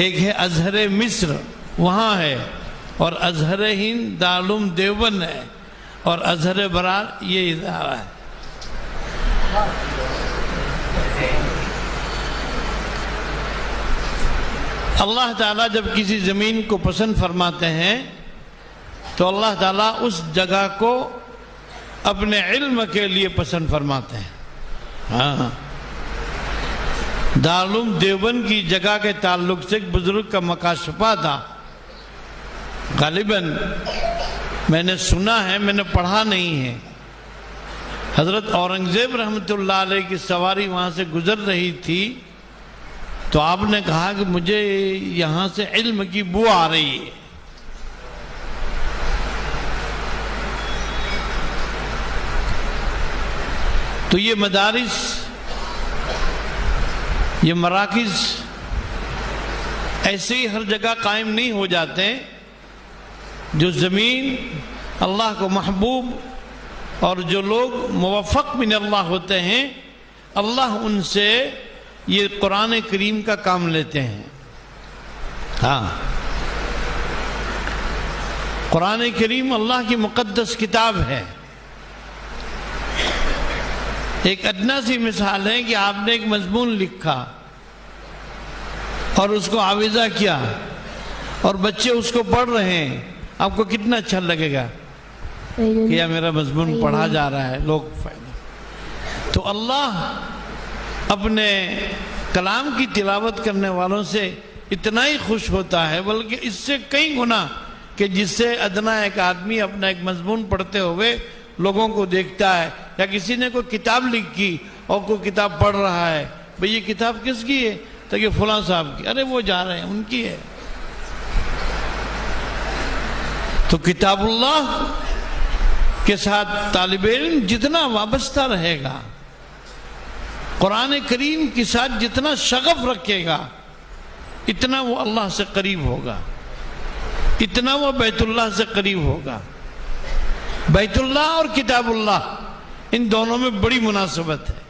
ایک ہے ازہر مصر وہاں ہے، اور ازہر ہند دارالعلوم دیوبند ہے، اور ازہر برار یہ ادارہ ہے۔ اللہ تعالیٰ جب کسی زمین کو پسند فرماتے ہیں تو اللہ تعالیٰ اس جگہ کو اپنے علم کے لیے پسند فرماتے ہیں۔ ہاں، دارالعلوم دیوبند کی جگہ کے تعلق سے ایک بزرگ کا مکاشفہ تھا، غالباً میں نے سنا ہے، میں نے پڑھا نہیں ہے۔ حضرت اورنگزیب رحمۃ اللہ علیہ کی سواری وہاں سے گزر رہی تھی تو آپ نے کہا کہ مجھے یہاں سے علم کی بو آ رہی ہے۔ تو یہ مدارس، یہ مراکز ایسے ہی ہر جگہ قائم نہیں ہو جاتے۔ جو زمین اللہ کو محبوب اور جو لوگ موفق من اللہ ہوتے ہیں، اللہ ان سے یہ قرآن کریم کا کام لیتے ہیں۔ ہاں، قرآن کریم اللہ کی مقدس کتاب ہے۔ ایک ادنا سی مثال ہے کہ آپ نے ایک مضمون لکھا اور اس کو آویزہ کیا اور بچے اس کو پڑھ رہے ہیں، آپ کو کتنا اچھا لگے گا کہ یہ میرا مضمون پڑھا جا رہا ہے، لوگ فائدہ۔ تو اللہ اپنے کلام کی تلاوت کرنے والوں سے اتنا ہی خوش ہوتا ہے، بلکہ اس سے کئی گنا کہ جس سے ادنا ایک آدمی اپنا ایک مضمون پڑھتے ہوئے لوگوں کو دیکھتا ہے، یا کسی نے کوئی کتاب لکھی اور کوئی کتاب پڑھ رہا ہے، بھئی یہ کتاب کس کی ہے؟ تو یہ فلاں صاحب کی، ارے وہ جا رہے ہیں، ان کی ہے۔ تو کتاب اللہ کے ساتھ طالب علم جتنا وابستہ رہے گا، قرآن کریم کے ساتھ جتنا شغف رکھے گا، اتنا وہ اللہ سے قریب ہوگا، اتنا وہ بیت اللہ سے قریب ہوگا۔ بیت اللہ اور کتاب اللہ ان دونوں میں بڑی مناسبت ہے۔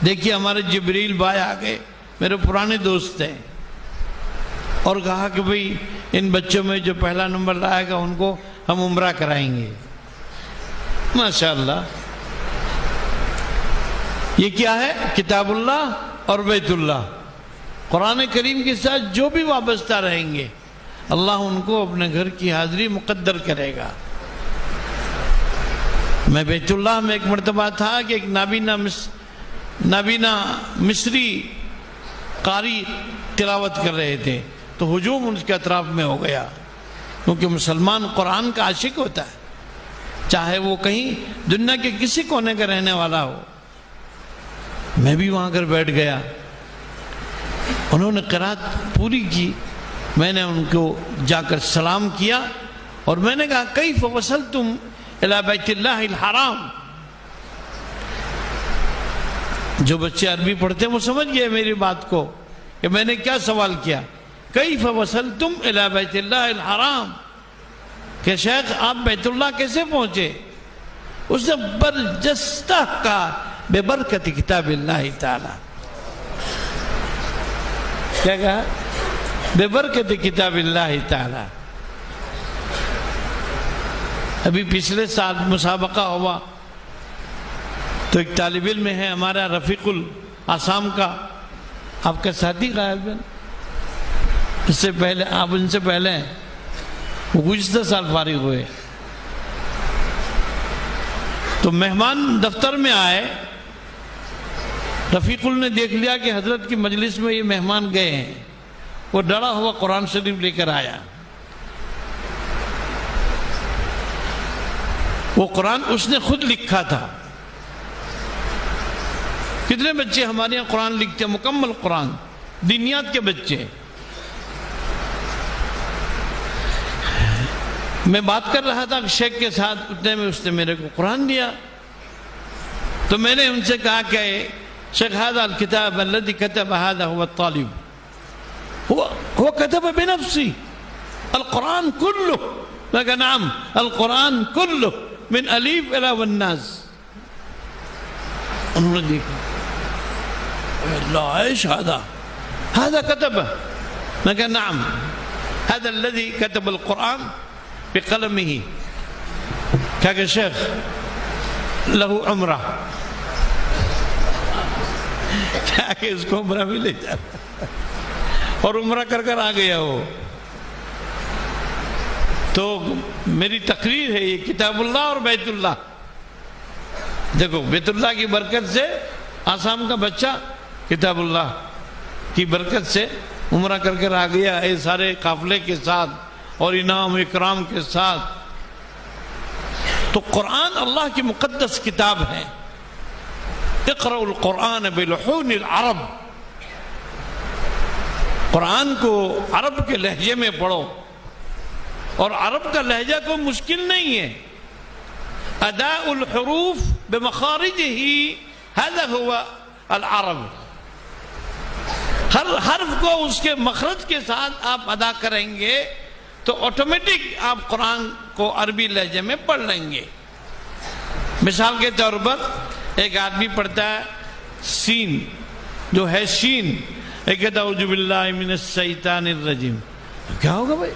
دیکھیے ہمارے جبریل بھائی آگے، میرے پرانے دوست ہیں، اور کہا کہ بھئی ان بچوں میں جو پہلا نمبر لائے گا ان کو ہم عمرہ کرائیں گے۔ ماشاءاللہ، یہ کیا ہے؟ کتاب اللہ اور بیت اللہ، قرآن کریم کے ساتھ جو بھی وابستہ رہیں گے اللہ ان کو اپنے گھر کی حاضری مقدر کرے گا۔ میں بیت اللہ میں ایک مرتبہ تھا کہ ایک نابینا مصری قاری تلاوت کر رہے تھے، تو ہجوم ان کے اطراف میں ہو گیا، کیونکہ مسلمان قرآن کا عاشق ہوتا ہے، چاہے وہ کہیں دنیا کے کسی کونے کا رہنے والا ہو۔ میں بھی وہاں کر بیٹھ گیا، انہوں نے قرات پوری کی، میں نے ان کو جا کر سلام کیا اور میں نے کہا کیف وصلتم الی بیت اللہ الحرام۔ جو بچے عربی پڑھتے ہیں وہ سمجھ گئے میری بات کو کہ میں نے کیا سوال کیا، کیف وصلتم الی بیت اللہ الحرام، کہ شیخ آپ بیت اللہ کیسے پہنچے؟ اس نے برجستہ کا بے برکت کتاب اللہ تعالی، کیا کہا؟ بے برکت کتاب اللہ تعالی۔ ابھی پچھلے سال مسابقہ ہوا تو ایک طالب علم ہے ہمارا رفیق آسام کا، آپ کا ساتھی غائب ہے، اس سے پہلے آپ ان سے پہلے ہیں، وہ گزشتہ سال فارغ ہوئے۔ تو مہمان دفتر میں آئے، رفیق نے دیکھ لیا کہ حضرت کی مجلس میں یہ مہمان گئے ہیں، وہ ڈرا ہوا قرآن شریف لے کر آیا۔ وہ قرآن اس نے خود لکھا تھا۔ کتنے بچے ہمارے یہاں قرآن لکھتے ہیں، مکمل قرآن، دینیات کے بچے۔ میں بات کر رہا تھا شیخ کے ساتھ، اتنے میں اس نے میرے کو قرآن دیا، تو میں نے ان سے کہا کہ شیخ هذا الكتاب الذي كتب هذا هو الطالب، هو كتب بنفسه القرآن كله، لكن نعم القرآن كله من أليف إلى والناس۔ انہوں نے دیکھا، اللہ ايش هذا كتبه، میں کہا نعم هذا الذي كتب القرآن بقلمه. کہا کہ شیخ لہو عمرہ، کیا کہ اس کو عمرہ بھی لے جانا، اور عمرہ کر کر آ گیا ہو. تو میری تقریر ہے یہ کتاب اللہ اور بیت اللہ. دیکھو بیت اللہ کی برکت سے آسام کا بچہ کتاب اللہ کی برکت سے عمرہ کر کر آ گیا ہے سارے قافلے کے ساتھ اور انعام و اکرام کے ساتھ. تو قرآن اللہ کی مقدس کتاب ہے. اقرأ القرآن بلحون العرب، قرآن کو عرب کے لہجے میں پڑھو. اور عرب کا لہجہ کوئی مشکل نہیں ہے. اداء الحروف بمخارجه هذا هو العرب. ہر حرف کو اس کے مخرج کے ساتھ آپ ادا کریں گے تو آٹومیٹک آپ قرآن کو عربی لہجے میں پڑھ لیں گے. مثال کے طور پر ایک آدمی پڑھتا ہے سین جو ہے شین، ایک کہتا ہے اعوذ باللہ من الشیطان الرجیم، کیا ہوگا بھائی؟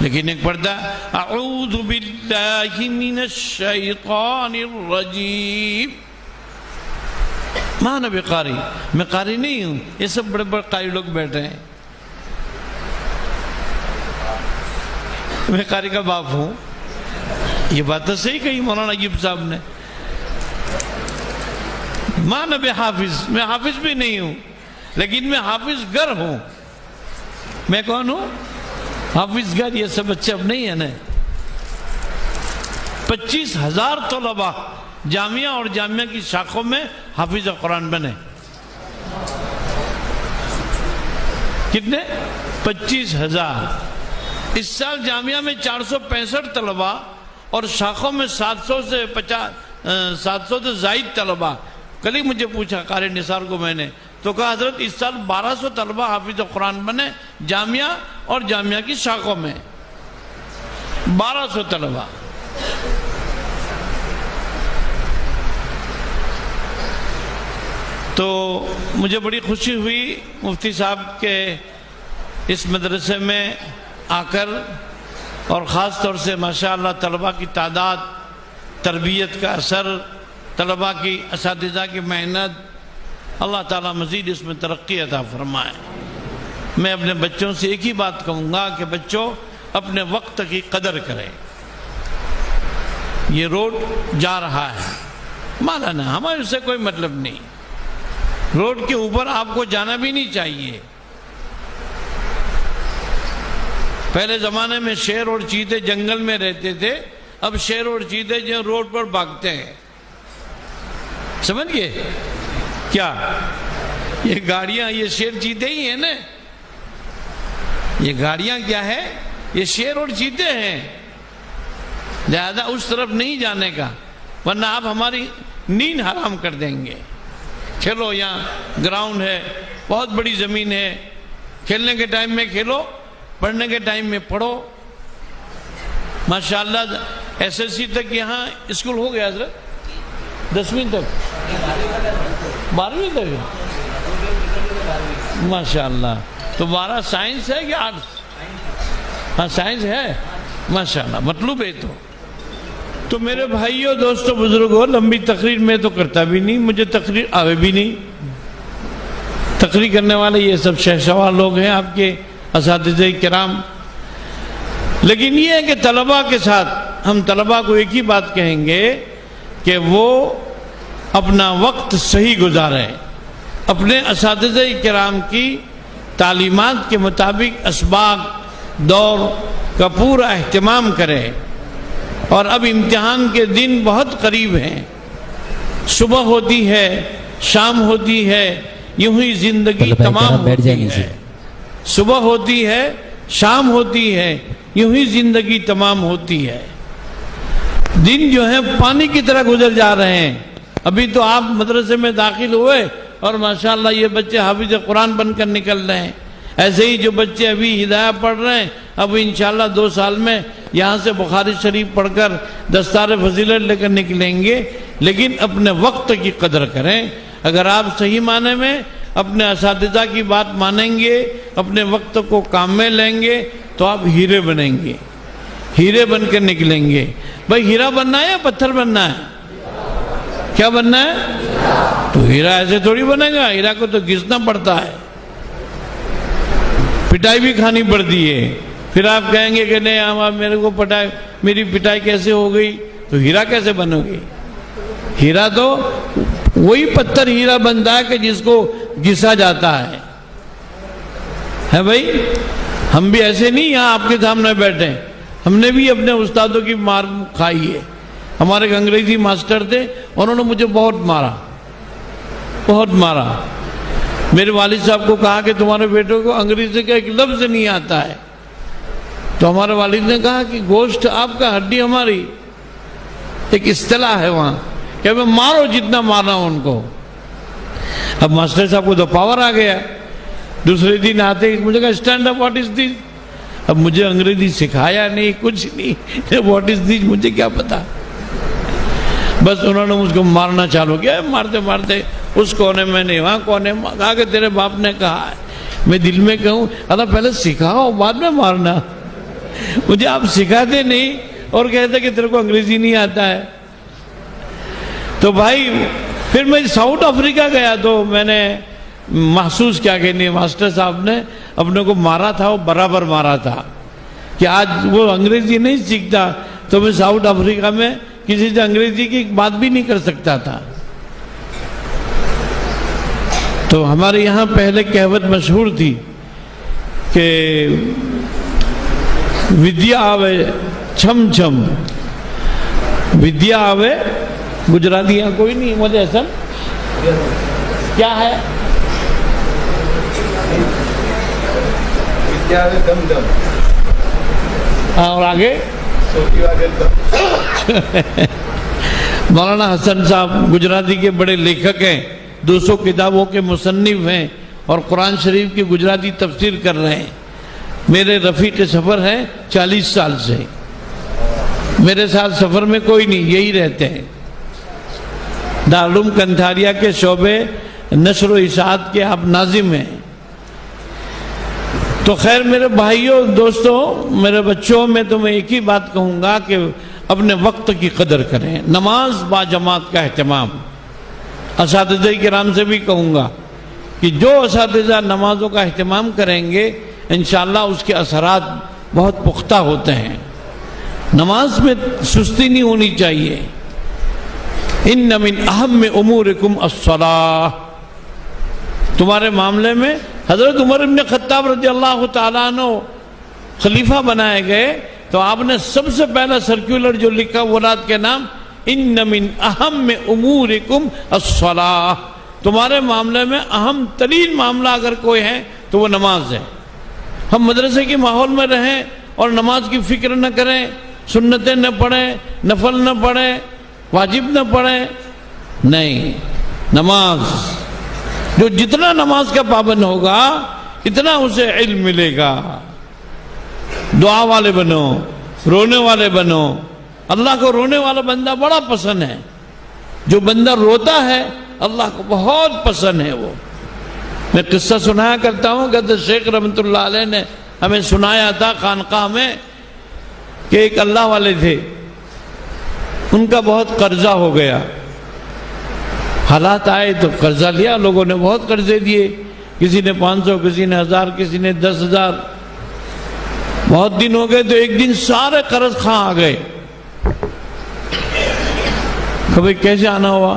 لیکن ایک پڑھتا ہے اعوذ باللہ من الشیطان الرجیم. ماں نبی قاری، میں قاری نہیں ہوں، یہ سب بڑے بڑے قاری لوگ بیٹھے ہیں. میں قاری کا باپ ہوں. یہ بات تو صحیح کہی مولانا عجیب صاحب نے. ماں نبی حافظ، میں حافظ بھی نہیں ہوں، لیکن میں حافظ گر ہوں. میں کون ہوں؟ حافظ گر. یہ سب بچے اب نہیں ہیں نا. 25,000 طلبہ جامعہ اور جامعہ کی شاخوں میں حافظ قرآن بنے. کتنے؟ 25,000. اس سال جامعہ میں 465 طلبہ اور شاخوں میں 700 سے زائد طلبہ. کل ہی مجھے پوچھا قاری نثار کو میں نے، تو کہا حضرت اس سال 1200 طلبہ حافظ قرآن بنے جامعہ اور جامعہ کی شاخوں میں. 1200 طلبہ. تو مجھے بڑی خوشی ہوئی مفتی صاحب کے اس مدرسے میں آ کر، اور خاص طور سے ماشاءاللہ طلبہ کی تعداد، تربیت کا اثر، طلبہ کی اساتذہ کی محنت، اللہ تعالیٰ مزید اس میں ترقی عطا فرمائے. میں اپنے بچوں سے ایک ہی بات کہوں گا کہ بچوں اپنے وقت کی قدر کریں. یہ روڈ جا رہا ہے، مولانا ہمارے اس سے کوئی مطلب نہیں. روڈ کے اوپر آپ کو جانا بھی نہیں چاہیے. پہلے زمانے میں شیر اور چیتے جنگل میں رہتے تھے، اب شیر اور چیتے جو روڈ پر بھاگتے ہیں. سمجھ گئے کیا؟ یہ گاڑیاں یہ شیر چیتے ہی ہیں نا. یہ گاڑیاں کیا ہے؟ یہ شیر اور چیتے ہیں. لہذا اس طرف نہیں جانے کا، ورنہ آپ ہماری نیند حرام کر دیں گے. کھیلو، یہاں گراؤنڈ ہے، بہت بڑی زمین ہے. کھیلنے کے ٹائم میں کھیلو، پڑھنے کے ٹائم میں پڑھو. ماشاءاللہ SSC تک یہاں اسکول ہو گیا حضرت، 10ویں تک، 12ویں تک. ماشاءاللہ. تو 12 سائنس ہے کہ آرٹس؟ ہاں سائنس ہے. ماشاءاللہ مطلوب ہے. تو میرے بھائیوں، دوستوں، بزرگوں، لمبی تقریر میں تو کرتا بھی نہیں، مجھے تقریر آوے بھی نہیں. تقریر کرنے والے یہ سب شہسوار لوگ ہیں، آپ کے اساتذہ کرام. لیکن یہ ہے کہ طلباء کے ساتھ ہم طلباء کو ایک ہی بات کہیں گے کہ وہ اپنا وقت صحیح گزاریں، اپنے اساتذہ کرام کی تعلیمات کے مطابق اسباق دور کا پورا اہتمام کریں. اور اب امتحان کے دن بہت قریب ہیں. صبح ہوتی ہے، شام ہوتی ہے، یوں ہی زندگی تمام ہوتی ہے. صبح ہوتی ہے، شام ہوتی ہے، یوں ہی زندگی تمام ہوتی ہے. دن جو ہے پانی کی طرح گزر جا رہے ہیں. ابھی تو آپ مدرسے میں داخل ہوئے اور ماشاءاللہ یہ بچے حافظ قرآن بن کر نکل رہے ہیں. ایسے ہی جو بچے ابھی ہدایہ پڑھ رہے ہیں، اب انشاءاللہ 2 سال میں یہاں سے بخاری شریف پڑھ کر دستار فضیلت لے کر نکلیں گے. لیکن اپنے وقت کی قدر کریں. اگر آپ صحیح معنی میں اپنے اساتذہ کی بات مانیں گے، اپنے وقت کو کام میں لیں گے تو آپ ہیرے بنیں گے، ہیرے بن کے نکلیں گے۔ بھائی ہیرا بننا ہے یا پتھر بننا ہے؟ کیا بننا ہے؟ تو ہیرا ایسے تھوڑی بنے گا، ہیرا کو تو گھسنا پڑتا ہے، پٹائی بھی کھانی پڑتی ہے۔ پھر آپ کہیں گے کہ نہیں آپ میرے کو پٹائی، میری پٹائی کیسے ہو گئی؟ تو ہیرا کیسے بنو گی؟ ہیرا تو وہی پتھر ہیرا بنتا ہے کہ جس کو گھسا جاتا ہے بھائی؟ ہم بھی ایسے نہیں یہاں آپ کے سامنے بیٹھے، ہم نے بھی اپنے استادوں کی مار کھائی ہے۔ ہمارے ایک انگریزی ماسٹر تھے، انہوں نے مجھے بہت مارا، بہت مارا۔ میرے والد صاحب کو کہا کہ تمہارے بیٹے کو انگریزی کا ایک لفظ نہیں آتا ہے، تو ہمارے والد نے کہا کہ گوشت آپ کا، ہڈی ہماری، ایک اصطلاح ہے وہاں کہ میں مارو جتنا مارنا ان کو۔ اب ماسٹر صاحب کو تو پاور آ گیا، دوسرے دن آتے ہی مجھے کہا اسٹینڈ اپ، واٹ از دس؟ اب مجھے انگریزی سکھایا نہیں، کچھ نہیں، واٹ از دس مجھے کیا پتا۔ بس انہوں نے مجھ کو مارنا چالو کیا، مارتے مارتے اس کونے میں نہیں وہاں کونے میں، کہا کہ تیرے باپ نے کہا ہے۔ میں دل میں کہوں اللہ پہلے سکھاؤ بعد میں مارنا، مجھے آپ سکھاتے نہیں اور کہتے کہ تیرے کو انگریزی نہیں آتا ہے۔ تو بھائی پھر میں ساؤتھ افریقہ گیا تو میں نے محسوس کیا کہ نہیں، ماسٹر صاحب نے اپنے کو مارا تھا، وہ برابر مارا تھا کہ آج وہ انگریزی نہیں سیکھتا تو میں ساؤتھ افریقہ میں کسی سے انگریزی کی بات بھی نہیں کر سکتا تھا۔ تو ہمارے یہاں پہلے کہوت مشہور تھی کہ ودیا آوے چھم چھم، ودیا آوے، گجراتی یہاں کوئی نہیں مجھے ایسا کیا ہے؟ ودیا آوے دم دم، اور آگے مولانا حسن صاحب گجراتی کے بڑے لیکھک ہیں، 200 کتابوں کے مصنف ہیں اور قرآن شریف کی گجراتی تفسیر کر رہے ہیں۔ میرے رفیق سفر ہیں 40 سال سے، میرے ساتھ سفر میں کوئی نہیں، یہی رہتے ہیں۔ دارالعلوم کنتھاریہ کے شعبے نشر و اشاعت کے آپ ناظم ہیں۔ تو خیر میرے بھائیوں دوستوں، میرے بچوں، میں تمہیں ایک ہی بات کہوں گا کہ اپنے وقت کی قدر کریں، نماز با جماعت کا اہتمام۔ اساتذہ کرام سے بھی کہوں گا کہ جو اساتذہ نمازوں کا اہتمام کریں گے انشاءاللہ اس کے اثرات بہت پختہ ہوتے ہیں۔ نماز میں سستی نہیں ہونی چاہیے۔ ان من اہم امورکم الصلاۃ، تمہارے معاملے میں حضرت عمر بن خطاب رضی اللہ تعالیٰ عنہ خلیفہ بنائے گئے تو آپ نے سب سے پہلا سرکولر جو لکھا اولاد کے نام، ان من اہم امورکم الصلاۃ، تمہارے معاملے میں اہم ترین معاملہ اگر کوئی ہے تو وہ نماز ہے۔ ہم مدرسے کے ماحول میں رہیں اور نماز کی فکر نہ کریں، سنتیں نہ پڑھیں، نفل نہ پڑھیں، واجب نہ پڑھیں، نہیں۔ نماز جو جتنا نماز کا پابند ہوگا اتنا اسے علم ملے گا۔ دعا والے بنو، رونے والے بنو۔ اللہ کو رونے والا بندہ بڑا پسند ہے، جو بندہ روتا ہے اللہ کو بہت پسند ہے۔ وہ میں قصہ سنایا کرتا ہوں کہ شیخ رحمت اللہ علیہ نے ہمیں سنایا تھا خانقاہ میں کہ ایک اللہ والے تھے، ان کا بہت قرضہ ہو گیا، حالات آئے تو قرضہ لیا، لوگوں نے بہت قرضے دیے، کسی نے 500، کسی نے 1000، کسی نے 10,000۔ بہت دن ہو گئے تو ایک دن سارے قرض خواہ آ گئے۔ کبھی کیسے آنا ہوا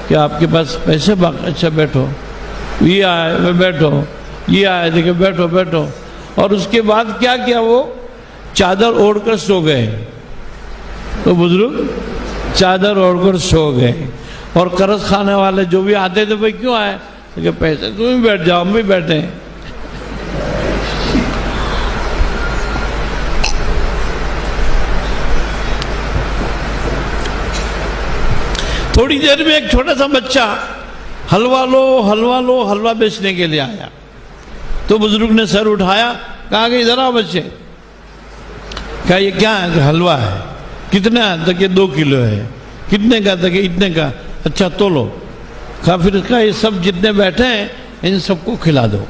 کہ آپ کے پاس پیسے باقی؟ اچھا بیٹھو، یہ آئے میں بیٹھو، یہ آئے دیکھے بیٹھو بیٹھو۔ اور اس کے بعد کیا کیا، وہ چادر اوڑھ کر سو گئے، تو بزرگ چادر اوڑھ کر سو گئے۔ اور قرض کھانے والے جو بھی آتے تھے بھائی کیوں آئے کہ پیسے، تم بھی بیٹھ جاؤ، ہم بھی بیٹھے ہیں۔ تھوڑی دیر میں ایک چھوٹا سا بچہ حلوہ لو حلوہ لو حلوہ بیچنے کے لیے آیا، تو بزرگ نے سر اٹھایا، کہا کہ ادھر آؤ بچے، کہا یہ کیا ہے؟ کہ حلوہ ہے۔ کتنا ہے؟ کہ 2 کلو ہے۔ کتنے کا؟ کہ اتنے کا۔ اچھا تولو۔ کہا پھر اس کا یہ سب جتنے بیٹھے ہیں ان سب کو کھلا دو.